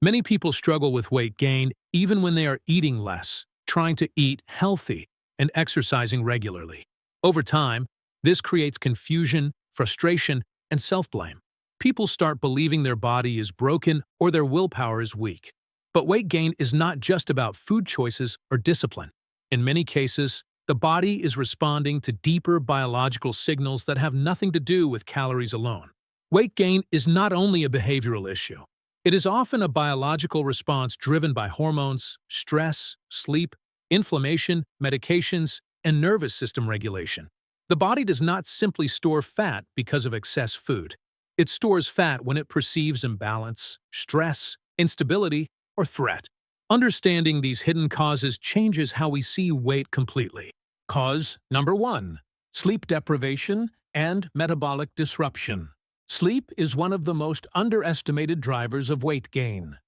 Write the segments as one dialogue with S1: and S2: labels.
S1: Many people struggle with weight gain even when they are eating less, trying to eat healthy, and exercising regularly. Over time, this creates confusion, frustration, and self-blame. People start believing their body is broken or their willpower is weak. But weight gain is not just about food choices or discipline. In many cases, the body is responding to deeper biological signals that have nothing to do with calories alone. Weight gain is not only a behavioral issue. It is often a biological response driven by hormones, stress, sleep, inflammation, medications, and nervous system regulation. The body does not simply store fat because of excess food. It stores fat when it perceives imbalance, stress, instability, or threat. Understanding these hidden causes changes how we see weight completely. Cause number 1: sleep deprivation and metabolic disruption. Sleep is one of the most underestimated drivers of weight gain.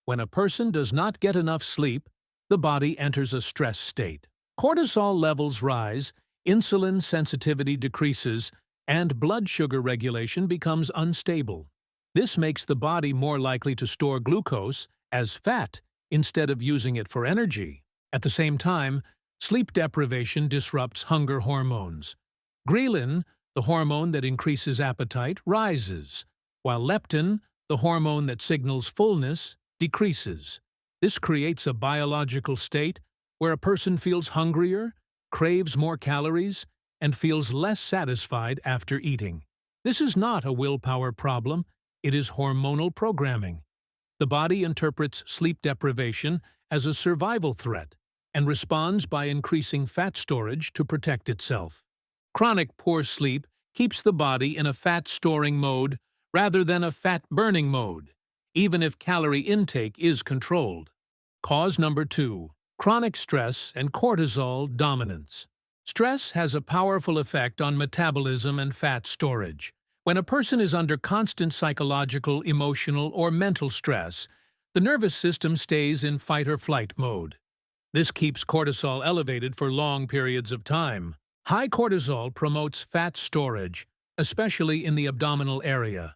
S1: When a person does not get enough sleep, the body enters a stress state. Cortisol levels rise, insulin sensitivity decreases, and blood sugar regulation becomes unstable. This makes the body more likely to store glucose as fat instead of using it for energy. At the same time, sleep deprivation disrupts hunger hormones. Ghrelin, the hormone that increases appetite, rises, while leptin, the hormone that signals fullness, decreases. This creates a biological state where a person feels hungrier, craves more calories, and feels less satisfied after eating. This is not a willpower problem, it is hormonal programming. The body interprets sleep deprivation as a survival threat and responds by increasing fat storage to protect itself. Chronic poor sleep keeps the body in a fat-storing mode rather than a fat-burning mode, even if calorie intake is controlled. Cause number 2: chronic stress and cortisol dominance. Stress has a powerful effect on metabolism and fat storage. When a person is under constant psychological, emotional, or mental stress, the nervous system stays in fight-or-flight mode. This keeps cortisol elevated for long periods of time. High cortisol promotes fat storage, especially in the abdominal area.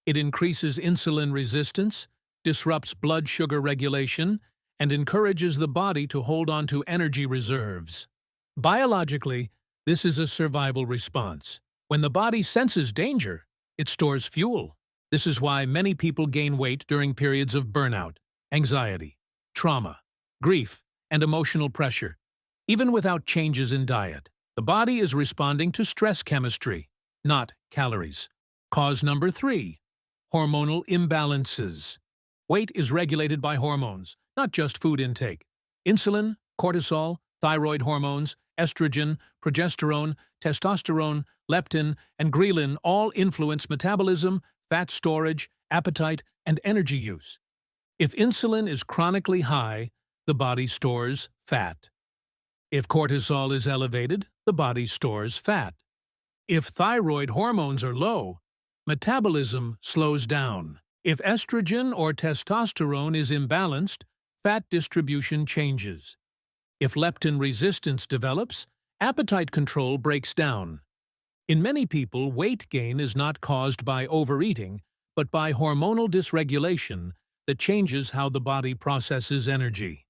S1: It increases insulin resistance, disrupts blood sugar regulation, and encourages the body to hold on to energy reserves. Biologically, this is a survival response. When the body senses danger, it stores fuel. This is why many people gain weight during periods of burnout, anxiety, trauma, grief, and emotional pressure. Even without changes in diet, the body is responding to stress chemistry, not calories. Cause number 3: hormonal imbalances. Weight is regulated by hormones, not just food intake. Insulin, cortisol, thyroid hormones, estrogen, progesterone, testosterone, leptin, and ghrelin all influence metabolism, fat storage, appetite, and energy use. If insulin is chronically high, the body stores fat. If cortisol is elevated, the body stores fat. If thyroid hormones are low, metabolism slows down. If estrogen or testosterone is imbalanced, fat distribution changes. If leptin resistance develops, appetite control breaks down. In many people, weight gain is not caused by overeating, but by hormonal dysregulation that changes how the body processes energy.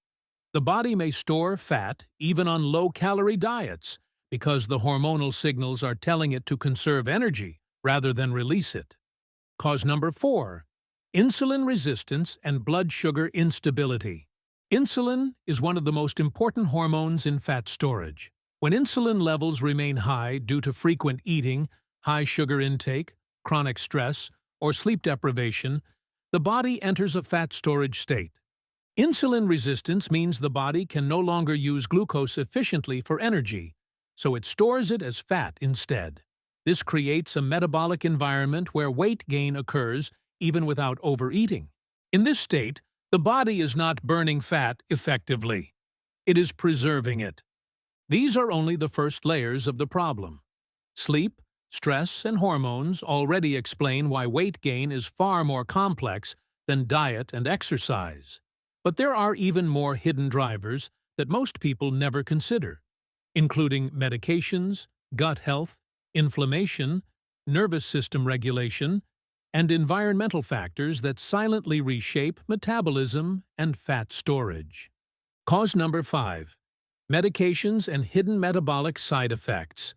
S1: The body may store fat even on low-calorie diets because the hormonal signals are telling it to conserve energy rather than release it. Cause number 4: insulin resistance and blood sugar instability. Insulin is one of the most important hormones in fat storage. When insulin levels remain high due to frequent eating, high sugar intake, chronic stress, or sleep deprivation, the body enters a fat storage state. Insulin resistance means the body can no longer use glucose efficiently for energy, so it stores it as fat instead. This creates a metabolic environment where weight gain occurs even without overeating. In this state, the body is not burning fat effectively. It is preserving it. These are only the first layers of the problem. Sleep, stress, and hormones already explain why weight gain is far more complex than diet and exercise. But there are even more hidden drivers that most people never consider, including medications, gut health, inflammation, nervous system regulation, and environmental factors that silently reshape metabolism and fat storage. Cause number 5. Medications and hidden metabolic side effects.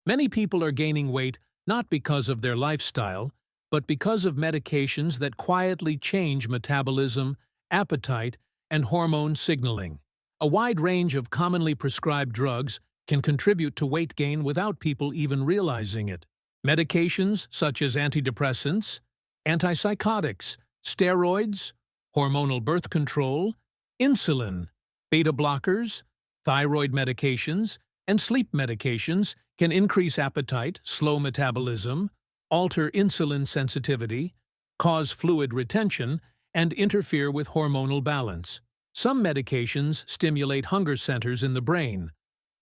S1: Many people are gaining weight not because of their lifestyle, but because of medications that quietly change metabolism, appetite, and hormone signaling. A wide range of commonly prescribed drugs can contribute to weight gain without people even realizing it. Medications such as antidepressants, antipsychotics, steroids, hormonal birth control, insulin, beta blockers, thyroid medications, and sleep medications can increase appetite, slow metabolism, alter insulin sensitivity, cause fluid retention, and interfere with hormonal balance. Some medications stimulate hunger centers in the brain,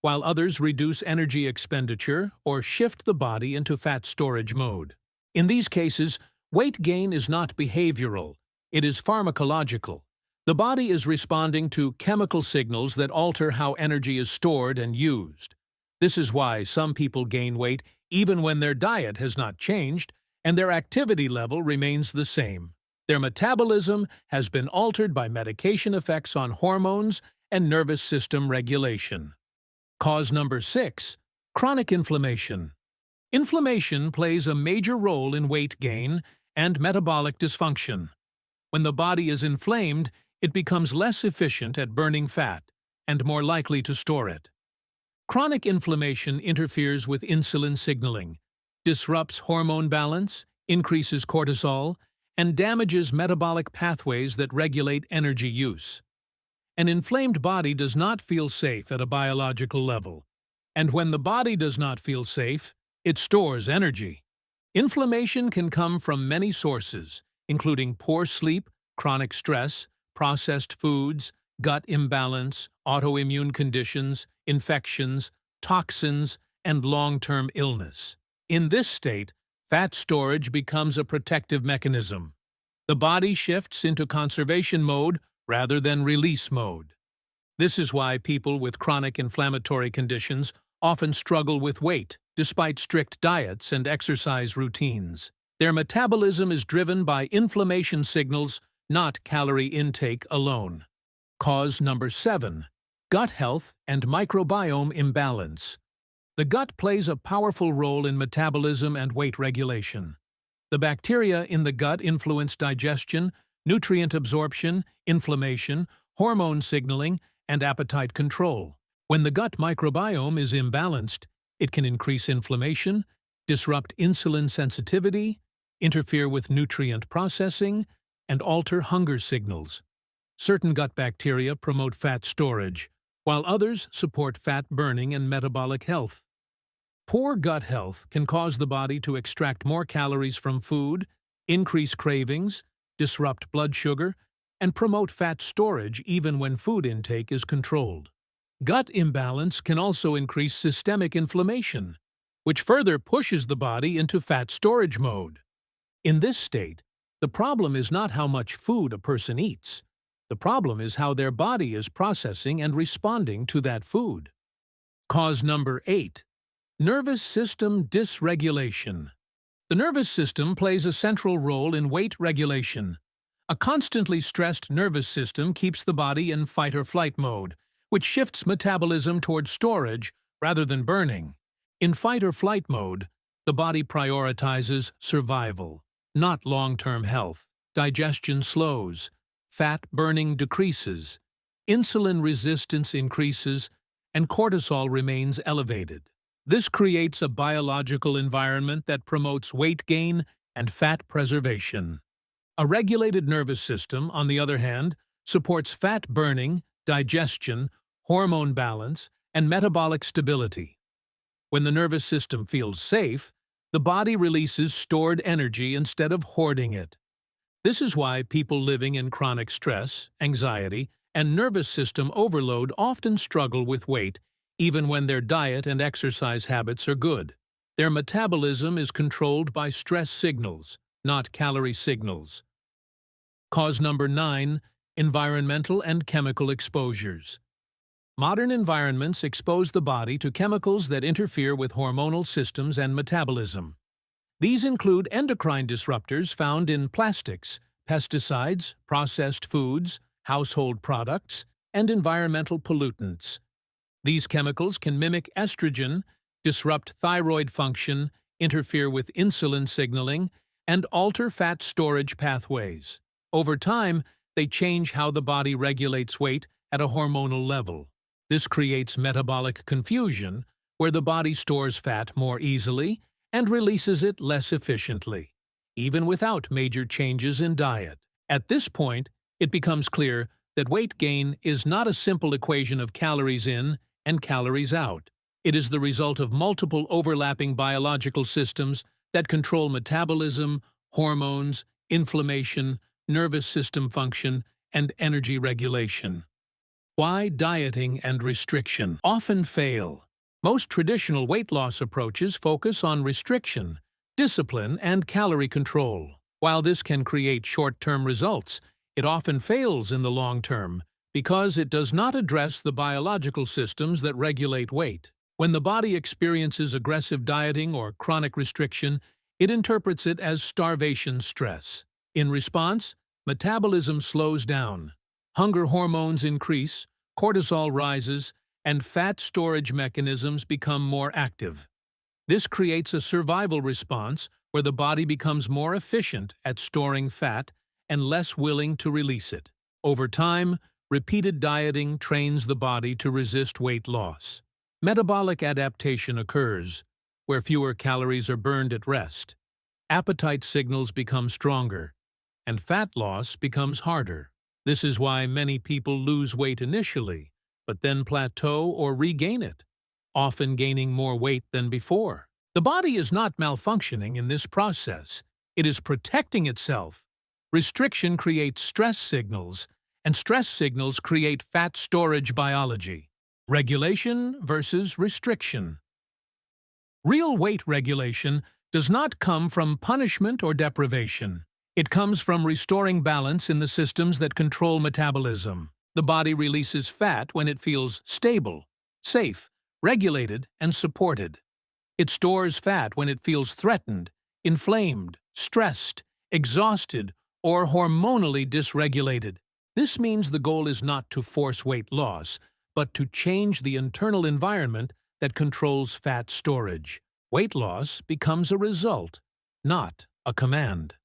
S1: while others reduce energy expenditure or shift the body into fat storage mode. In these cases, weight gain is not behavioral, it is pharmacological. The body is responding to chemical signals that alter how energy is stored and used. This is why some people gain weight even when their diet has not changed and their activity level remains the same. Their metabolism has been altered by medication effects on hormones and nervous system regulation. Cause number 6. Chronic inflammation. Inflammation plays a major role in weight gain and metabolic dysfunction. When the body is inflamed, it becomes less efficient at burning fat and more likely to store it. Chronic inflammation interferes with insulin signaling, disrupts hormone balance, increases cortisol, and damages metabolic pathways that regulate energy use. An inflamed body does not feel safe at a biological level, and when the body does not feel safe, it stores energy. Inflammation can come from many sources, including poor sleep, chronic stress, processed foods, gut imbalance, autoimmune conditions, infections, toxins, and long-term illness. In this state, fat storage becomes a protective mechanism. The body shifts into conservation mode rather than release mode. This is why people with chronic inflammatory conditions often struggle with weight, despite strict diets and exercise routines. Their metabolism is driven by inflammation signals, not calorie intake alone. Cause number 7. Gut health and microbiome imbalance. The gut plays a powerful role in metabolism and weight regulation. The bacteria in the gut influence digestion, nutrient absorption, inflammation, hormone signaling, and appetite control. When the gut microbiome is imbalanced, it can increase inflammation, disrupt insulin sensitivity, interfere with nutrient processing, and alter hunger signals. Certain gut bacteria promote fat storage, while others support fat burning and metabolic health. Poor gut health can cause the body to extract more calories from food, increase cravings, disrupt blood sugar, and promote fat storage even when food intake is controlled. Gut imbalance can also increase systemic inflammation, which further pushes the body into fat storage mode. In this state, the problem is not how much food a person eats. The problem is how their body is processing and responding to that food. Cause number 8. Nervous system dysregulation. The nervous system plays a central role in weight regulation. A constantly stressed nervous system keeps the body in fight-or-flight mode, which shifts metabolism toward storage rather than burning. In fight-or-flight mode, the body prioritizes survival, not long-term health. Digestion slows, fat burning decreases, insulin resistance increases, and cortisol remains elevated. This creates a biological environment that promotes weight gain and fat preservation. A regulated nervous system, on the other hand, supports fat burning, digestion, hormone balance, and metabolic stability. When the nervous system feels safe, the body releases stored energy instead of hoarding it. This is why people living in chronic stress, anxiety, and nervous system overload often struggle with weight, even when their diet and exercise habits are good. Their metabolism is controlled by stress signals, not calorie signals. Cause number 9. Environmental and chemical exposures. Modern environments expose the body to chemicals that interfere with hormonal systems and metabolism. These include endocrine disruptors found in plastics, pesticides, processed foods, household products, and environmental pollutants. These chemicals can mimic estrogen, disrupt thyroid function, interfere with insulin signaling, and alter fat storage pathways. Over time, they change how the body regulates weight at a hormonal level. This creates metabolic confusion, where the body stores fat more easily and releases it less efficiently, even without major changes in diet. At this point, it becomes clear that weight gain is not a simple equation of calories in and calories out. It is the result of multiple overlapping biological systems that control metabolism, hormones, inflammation, nervous system function, and energy regulation. Why dieting and restriction often fail? Most traditional weight loss approaches focus on restriction, discipline, and calorie control. While this can create short-term results, it often fails in the long term because it does not address the biological systems that regulate weight. When the body experiences aggressive dieting or chronic restriction, it interprets it as starvation stress. In response, metabolism slows down, hunger hormones increase, cortisol rises, and fat storage mechanisms become more active. This creates a survival response where the body becomes more efficient at storing fat and less willing to release it. Over time, repeated dieting trains the body to resist weight loss. Metabolic adaptation occurs, where fewer calories are burned at rest. Appetite signals become stronger, and fat loss becomes harder. This is why many people lose weight initially, but then plateau or regain it, often gaining more weight than before. The body is not malfunctioning in this process. It is protecting itself. Restriction creates stress signals, and stress signals create fat storage biology. Regulation versus restriction. Real weight regulation does not come from punishment or deprivation. It comes from restoring balance in the systems that control metabolism. The body releases fat when it feels stable, safe, regulated, and supported. It stores fat when it feels threatened, inflamed, stressed, exhausted, or hormonally dysregulated. This means the goal is not to force weight loss, but to change the internal environment that controls fat storage. Weight loss becomes a result, not a command.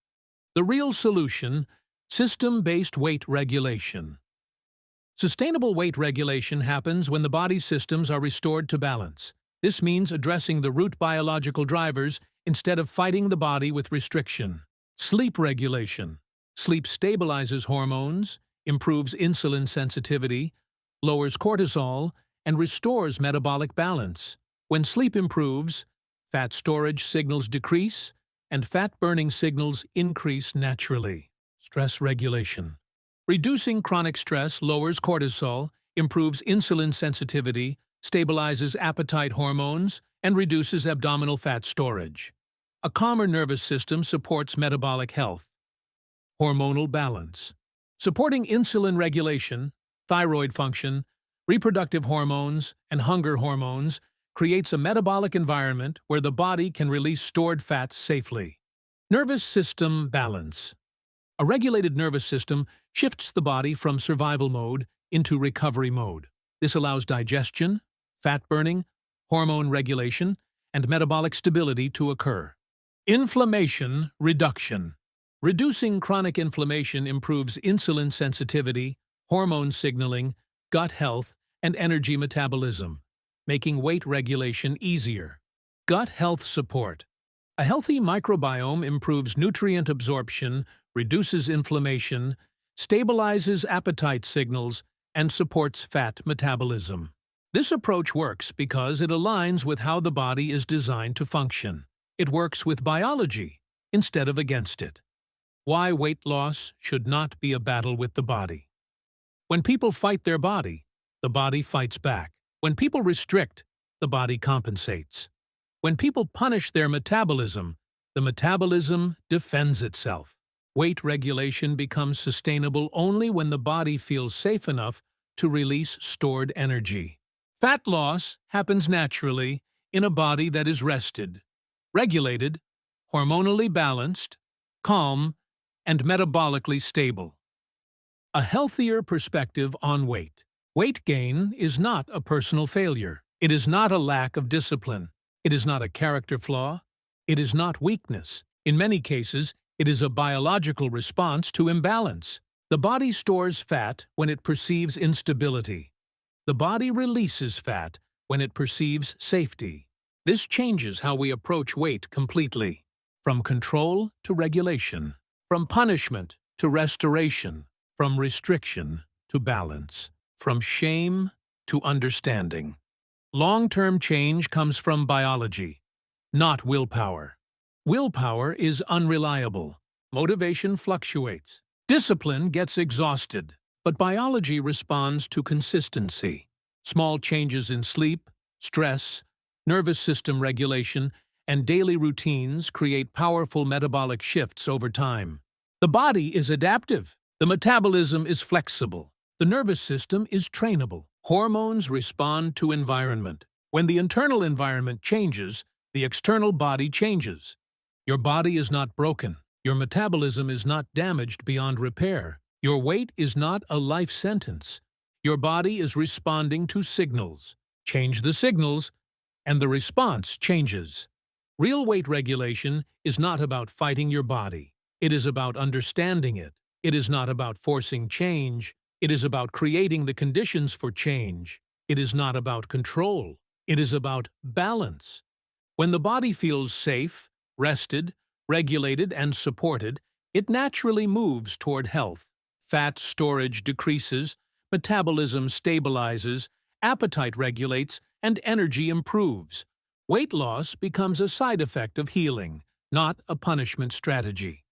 S1: The real solution: system-based weight regulation. Sustainable weight regulation happens when the body's systems are restored to balance. This means addressing the root biological drivers instead of fighting the body with restriction. Sleep regulation. Sleep stabilizes hormones, improves insulin sensitivity, lowers cortisol, and restores metabolic balance. When sleep improves, fat storage signals decrease, and fat-burning signals increase naturally. Stress regulation. Reducing chronic stress lowers cortisol, improves insulin sensitivity, stabilizes appetite hormones, and reduces abdominal fat storage. A calmer nervous system supports metabolic health. Hormonal balance. Supporting insulin regulation, thyroid function, reproductive hormones, and hunger hormones creates a metabolic environment where the body can release stored fat safely. Nervous system balance. A regulated nervous system shifts the body from survival mode into recovery mode. This allows digestion, fat burning, hormone regulation, and metabolic stability to occur. Inflammation reduction. Reducing chronic inflammation improves insulin sensitivity, hormone signaling, gut health, and energy metabolism, making weight regulation easier. Gut health support. A healthy microbiome improves nutrient absorption, reduces inflammation, stabilizes appetite signals, and supports fat metabolism. This approach works because it aligns with how the body is designed to function. It works with biology instead of against it. Why weight loss should not be a battle with the body. When people fight their body, the body fights back. When people restrict, the body compensates. When people punish their metabolism, the metabolism defends itself. Weight regulation becomes sustainable only when the body feels safe enough to release stored energy. Fat loss happens naturally in a body that is rested, regulated, hormonally balanced, calm, and metabolically stable. A healthier perspective on weight. Weight gain is not a personal failure. It is not a lack of discipline. It is not a character flaw. It is not weakness. In many cases, it is a biological response to imbalance. The body stores fat when it perceives instability. The body releases fat when it perceives safety. This changes how we approach weight completely, from control to regulation, from punishment to restoration, from restriction to balance, from shame to understanding. Long-term change comes from biology, not willpower. Willpower is unreliable. Motivation fluctuates. Discipline gets exhausted, but biology responds to consistency. Small changes in sleep, stress, nervous system regulation, and daily routines create powerful metabolic shifts over time. The body is adaptive. The metabolism is flexible. The nervous system is trainable. Hormones respond to environment. When the internal environment changes, the external body changes. Your body is not broken. Your metabolism is not damaged beyond repair. Your weight is not a life sentence. Your body is responding to signals. Change the signals, and the response changes. Real weight regulation is not about fighting your body. It is about understanding it. It is not about forcing change. It is about creating the conditions for change. It is not about control. It is about balance. When the body feels safe, rested, regulated, and supported, it naturally moves toward health. Fat storage decreases, metabolism stabilizes, appetite regulates, and energy improves. Weight loss becomes a side effect of healing, not a punishment strategy.